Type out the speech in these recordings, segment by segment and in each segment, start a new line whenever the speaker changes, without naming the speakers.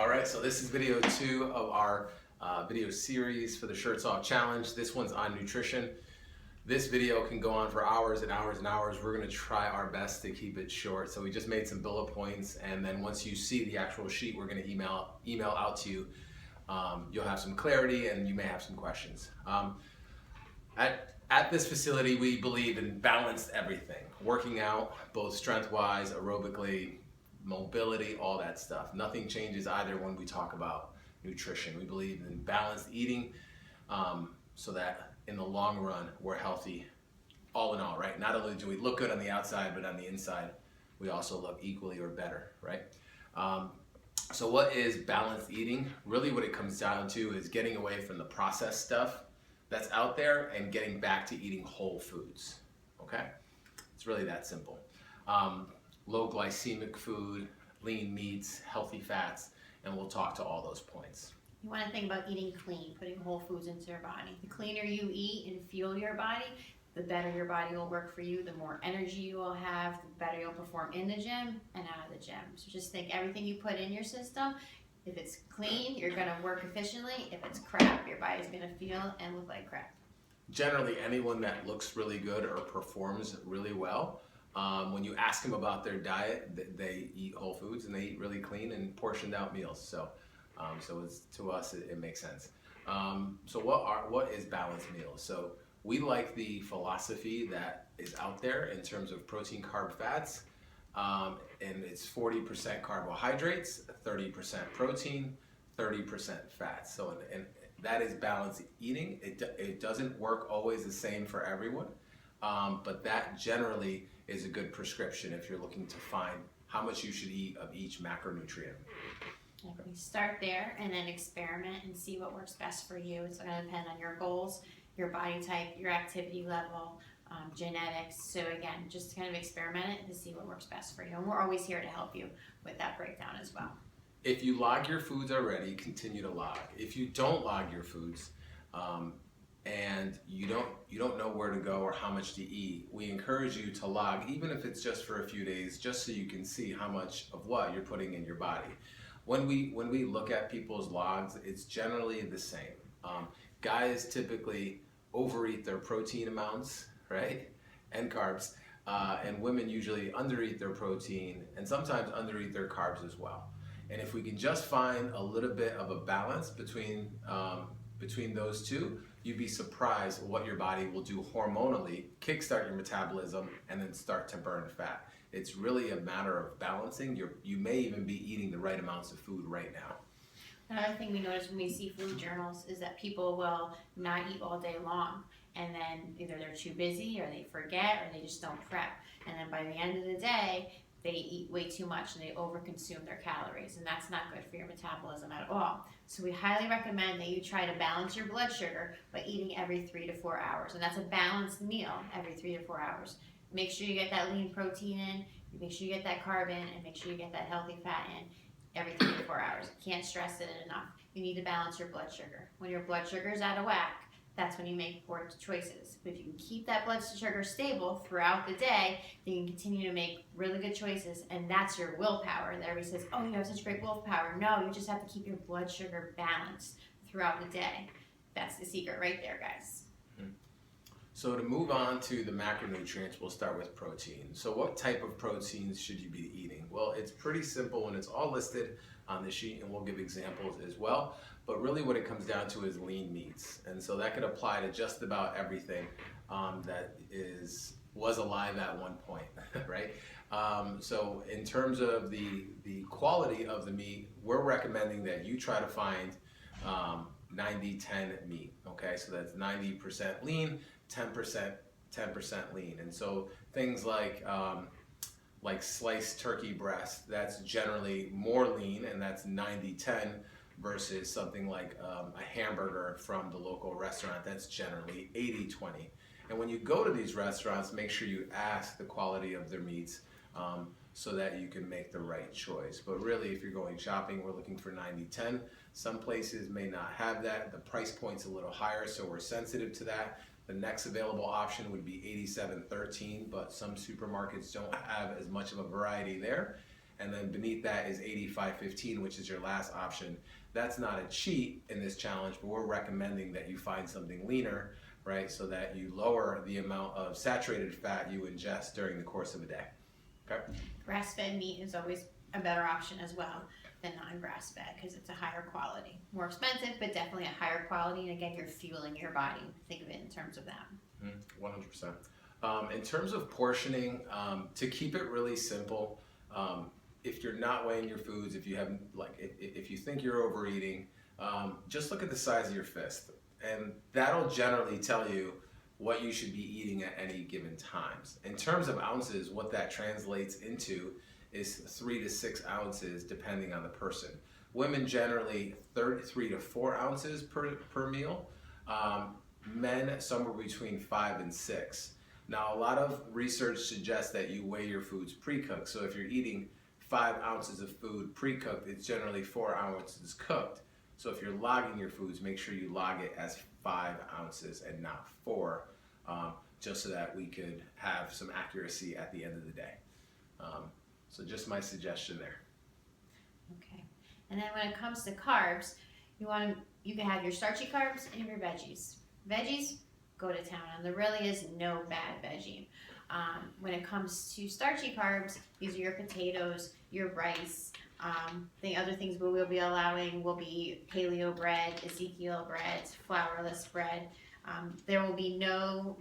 All right, so this is video 2 of our video series for the Shirts Off Challenge. This one's on nutrition. This video can go on for hours and hours and hours. We're gonna try our best to keep it short. So we just made some bullet points, and then once you see the actual sheet, we're gonna email out to you. You'll have some clarity and you may have some questions. At this facility, we believe in balanced everything. Working out, both strength-wise, aerobically, mobility, all that stuff. Nothing changes either when we talk about nutrition. We believe in balanced eating so that in the long run, we're healthy all in all, right? Not only do we look good on the outside, but on the inside, we also look equally or better, right? So what is balanced eating? Really what it comes down to is getting away from the processed stuff that's out there and getting back to eating whole foods, okay? It's really that simple. Low glycemic food, lean meats, healthy fats, and we'll talk to all those points.
You want to think about eating clean, putting whole foods into your body. The cleaner you eat and fuel your body, the better your body will work for you, the more energy you will have, the better you'll perform in the gym and out of the gym. So just think everything you put in your system, if it's clean, you're going to work efficiently. If it's crap, your body's going to feel and look like crap.
Generally, anyone that looks really good or performs really well, when you ask them about their diet, they eat whole foods and they eat really clean and portioned out meals. So it's, to us, it makes sense. So what is balanced meals? So we like the philosophy that is out there in terms of protein, carb, fats, and it's 40% carbohydrates, 30% protein, 30% fats. So and that is balanced eating. It doesn't work always the same for everyone, but that generally is a good prescription if you're looking to find how much you should eat of each macronutrient.
You start there and then experiment and see what works best for you. It's going to depend on your goals, your body type, your activity level, genetics. So again, just kind of experiment it to see what works best for you. And we're always here to help you with that breakdown as well.
If you log your foods already, continue to log. If you don't log your foods, and you don't know where to go or how much to eat, we encourage you to log, even if it's just for a few days, just so you can see how much of what you're putting in your body. When we look at people's logs, it's generally the same. Guys typically overeat their protein amounts, right, and carbs, and women usually undereat their protein and sometimes undereat their carbs as well. And if we can just find a little bit of a balance between those two, you'd be surprised what your body will do hormonally, kickstart your metabolism, and then start to burn fat. It's really a matter of balancing. You may even be eating the right amounts of food right now.
Another thing we notice when we see food journals is that people will not eat all day long, and then either they're too busy or they forget or they just don't prep. And then by the end of the day, they eat way too much and they overconsume their calories, and that's not good for your metabolism at all. So we highly recommend that you try to balance your blood sugar by eating every 3 to 4 hours, and that's a balanced meal every 3 to 4 hours. Make sure you get that lean protein in, make sure you get that carb in, and make sure you get that healthy fat in every 3 to 4 hours. Can't stress it enough. You need to balance your blood sugar. When your blood sugar is out of whack, that's when you make poor choices. But if you can keep that blood sugar stable throughout the day, then you can continue to make really good choices, and that's your willpower. That everybody says, oh, you have such great willpower. No, you just have to keep your blood sugar balanced throughout the day. That's the secret right there, guys.
So to move on to the macronutrients, we'll start with protein. So what type of proteins should you be eating? Well, it's pretty simple and it's all listed on the sheet, and we'll give examples as well. But really what it comes down to is lean meats. And so that could apply to just about everything that was alive at one point, right? So in terms of the quality of the meat, we're recommending that you try to find 90-10 meat, okay? So that's 90% lean, 10% lean. And so things like sliced turkey breast, that's generally more lean, and that's 90-10, versus something like a hamburger from the local restaurant, that's generally 80-20. And when you go to these restaurants, make sure you ask the quality of their meats so that you can make the right choice. But really, if you're going shopping, we're looking for 90-10. Some places may not have that. The price point's a little higher, so we're sensitive to that. The next available option would be 87-13, but some supermarkets don't have as much of a variety there. and then beneath that is 85-15, which is your last option. That's not a cheat in this challenge, but we're recommending that you find something leaner, right, so that you lower the amount of saturated fat you ingest during the course of a day. Okay?
Grass-fed meat is always a better option as well than non-grass-fed because it's a higher quality. More expensive, but definitely a higher quality. And again, you're fueling your body. Think of it in terms of that.
100%. In terms of portioning, to keep it really simple, if you're not weighing your foods, if you have if you think you're overeating, just look at the size of your fist, and that'll generally tell you what you should be eating at any given times. In terms of ounces, what that translates into is 3 to 6 ounces depending on the person. Women generally 3 to 4 ounces per meal. Men somewhere between 5 and 6. Now, a lot of research suggests that you weigh your foods pre-cooked. So if you're eating 5 ounces of food pre-cooked, it's generally 4 ounces cooked. So if you're logging your foods, make sure you log it as 5 ounces and not 4, just so that we could have some accuracy at the end of the day. So just my suggestion there.
Okay. And then when it comes to carbs, you can have your starchy carbs and your veggies. Veggies, go to town, and there really is no bad veggie. When it comes to starchy carbs, these are your potatoes, your rice. The other things we will be allowing will be paleo bread, Ezekiel bread, flourless bread. There will be no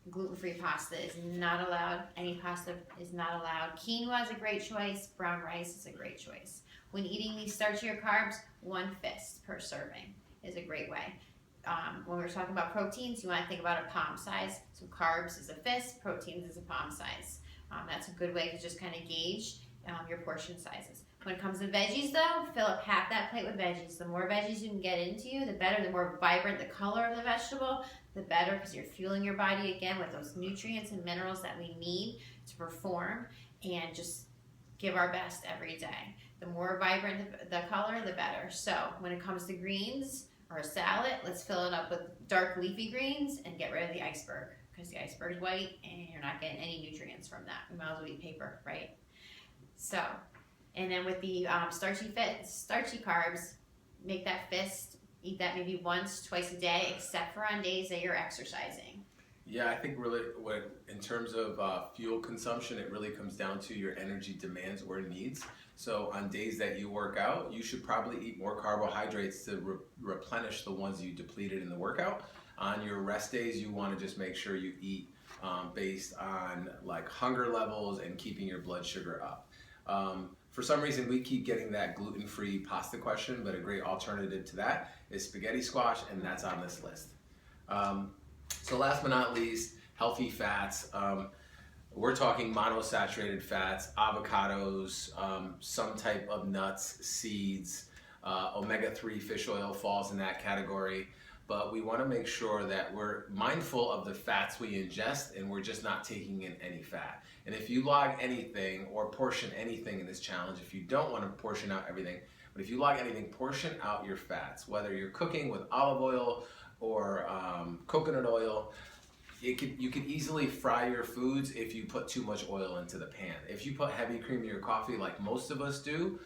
gluten-free pasta is not allowed. Any pasta is not allowed. Quinoa is a great choice. Brown rice is a great choice. When eating these starchier carbs, 1 fist per serving is a great way. When we're talking about proteins, you want to think about a palm size. So carbs is a fist, proteins is a palm size. That's a good way to just kind of gauge your portion sizes. When it comes to veggies though, fill up half that plate with veggies. The more veggies you can get into you, the better. The more vibrant the color of the vegetable, the better, because you're fueling your body again with those nutrients and minerals that we need to perform and just give our best every day. The more vibrant the color, the better. So when it comes to greens or a salad, let's fill it up with dark leafy greens and get rid of the iceberg, because the iceberg's white and you're not getting any nutrients from that. We might as well eat paper, right? So, and then with the starchy carbs, make that fist, eat that maybe once, twice a day, except for on days that you're exercising.
Yeah, I think really, in terms of fuel consumption, it really comes down to your energy demands or needs. So on days that you work out, you should probably eat more carbohydrates to replenish the ones you depleted in the workout. On your rest days, you want to just make sure you eat based on like hunger levels and keeping your blood sugar up. For some reason, we keep getting that gluten-free pasta question, but a great alternative to that is spaghetti squash, and that's on this list. So last but not least, healthy fats. We're talking monosaturated fats, avocados, some type of nuts, seeds, omega-3 fish oil falls in that category. But we want to make sure that we're mindful of the fats we ingest and we're just not taking in any fat. And if you log anything or portion anything in this challenge, if you don't want to portion out everything, but if you log anything, portion out your fats, whether you're cooking with olive oil or coconut oil. You could easily fry your foods if you put too much oil into the pan. If you put heavy cream in your coffee like most of us do,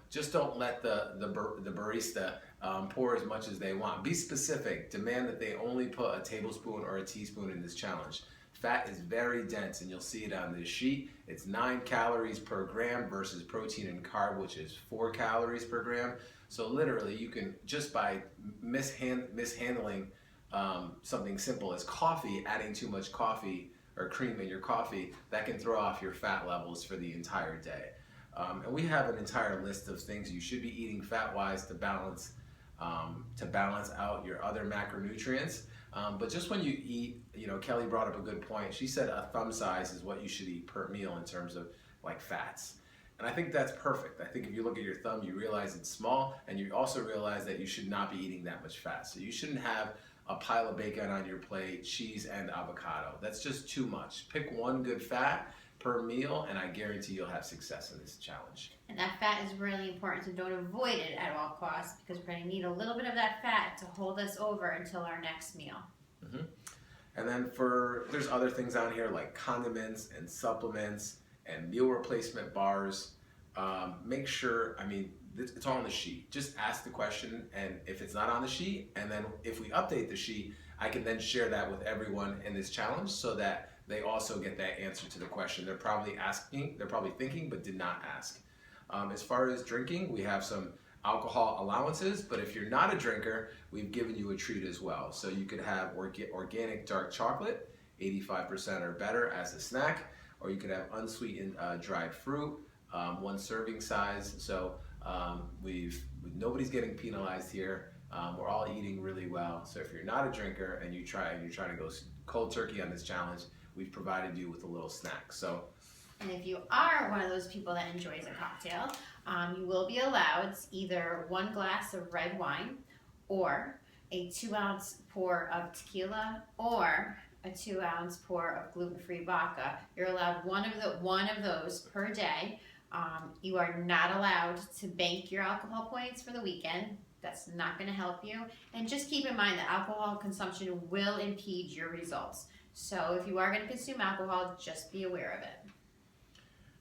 just don't let the barista pour as much as they want. Be specific. Demand that they only put a tablespoon or a teaspoon in this challenge. Fat is very dense, and you'll see it on this sheet. It's 9 calories per gram versus protein and carb, which is 4 calories per gram. So literally, you can, just by mishandling something simple as coffee, adding too much coffee or cream in your coffee, that can throw off your fat levels for the entire day. And we have an entire list of things you should be eating fat-wise to balance out your other macronutrients. But just when you eat, Kelly brought up a good point. She said a thumb size is what you should eat per meal in terms of like fats. And I think that's perfect. I think if you look at your thumb, you realize it's small, and you also realize that you should not be eating that much fat. So you shouldn't have a pile of bacon on your plate, cheese and avocado. That's just too much. Pick one good fat per meal, and I guarantee you'll have success in this challenge.
And that fat is really important, so don't avoid it at all costs, because we're going to need a little bit of that fat to hold us over until our next meal.
Mm-hmm. And then there's other things on here like condiments and supplements and meal replacement bars. Make sure, I mean, it's all on the sheet. Just ask the question, and if it's not on the sheet, and then if we update the sheet, I can then share that with everyone in this challenge so that they also get that answer to the question. They're probably thinking, but did not ask. As far as drinking, we have some alcohol allowances, but if you're not a drinker, we've given you a treat as well. So you could have organic dark chocolate, 85% or better as a snack, or you could have unsweetened dried fruit, one serving size. So nobody's getting penalized here. We're all eating really well. So if you're not a drinker and you're trying to go cold turkey on this challenge, we've provided you with a little snack. So.
And if you are one of those people that enjoys a cocktail, you will be allowed either 1 glass of red wine, or a 2-ounce pour of tequila, or a 2-ounce pour of gluten-free vodka. You're allowed one of those per day. You are not allowed to bank your alcohol points for the weekend. That's not going to help you. And just keep in mind that alcohol consumption will impede your results. So if you are going to consume alcohol, just be aware of it.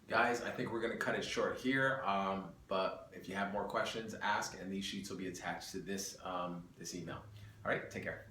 Guys, I think we're going to cut it short here, but if you have more questions, ask, and these sheets will be attached to this email. All right, take care.